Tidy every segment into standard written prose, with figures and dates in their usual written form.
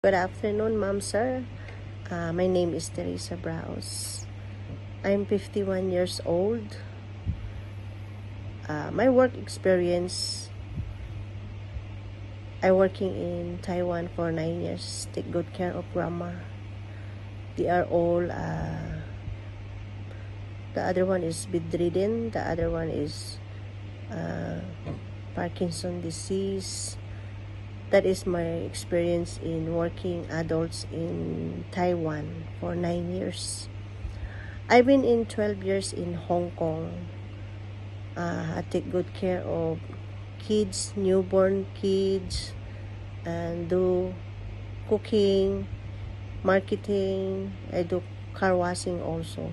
Good afternoon, ma'am, sir. My name is Teresa Braus. I'm 51 years old. My work experience, I working in Taiwan for 9 years. Take good care of grandma. They are all, the other one is bedridden. The other one is Parkinson disease. That is my experience in working adults in Taiwan for 9 years. I've been in 12 years in Hong Kong. I take good care of kids, newborn kids, and do cooking, marketing. I do car washing also.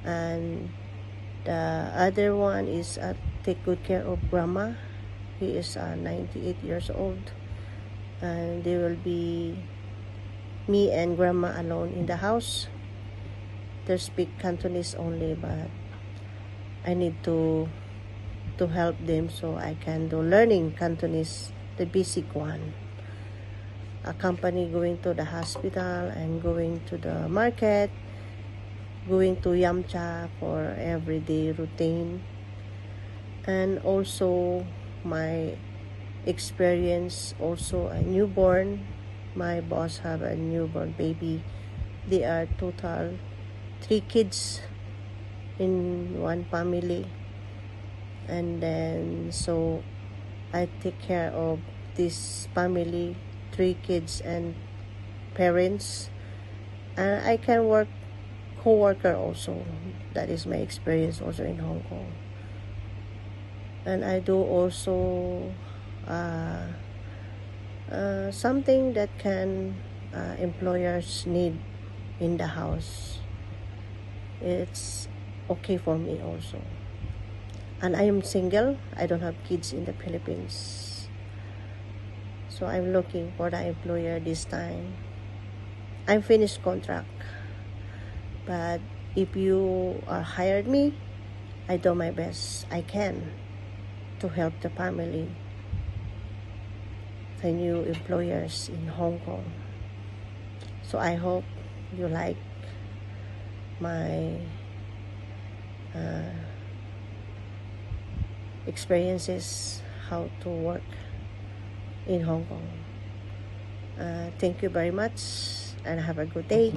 And the other one is take good care of grandma. He is 98 years old. And there will be me and grandma alone in the house. They speak Cantonese only, but I need to help them so I can do learning Cantonese, the basic one. Accompany going to the hospital and going to the market, going to Yamcha for everyday routine. And also my experience, also a newborn. My boss have a newborn baby. They are total 3 kids in one family. And then so I take care of this family, 3 kids and parents. And I can work co-worker also. That is my experience also in Hong Kong. And I do also something that can employers need in the house. It's okay for me also. And I am single. I don't have kids in the Philippines. So I'm looking for the employer this time. I'm finished contract. But if you hired me, I do my best I can to help the family, the new employers in Hong Kong. So I hope you like my experiences how to work in Hong Kong. Thank you very much and have a good day.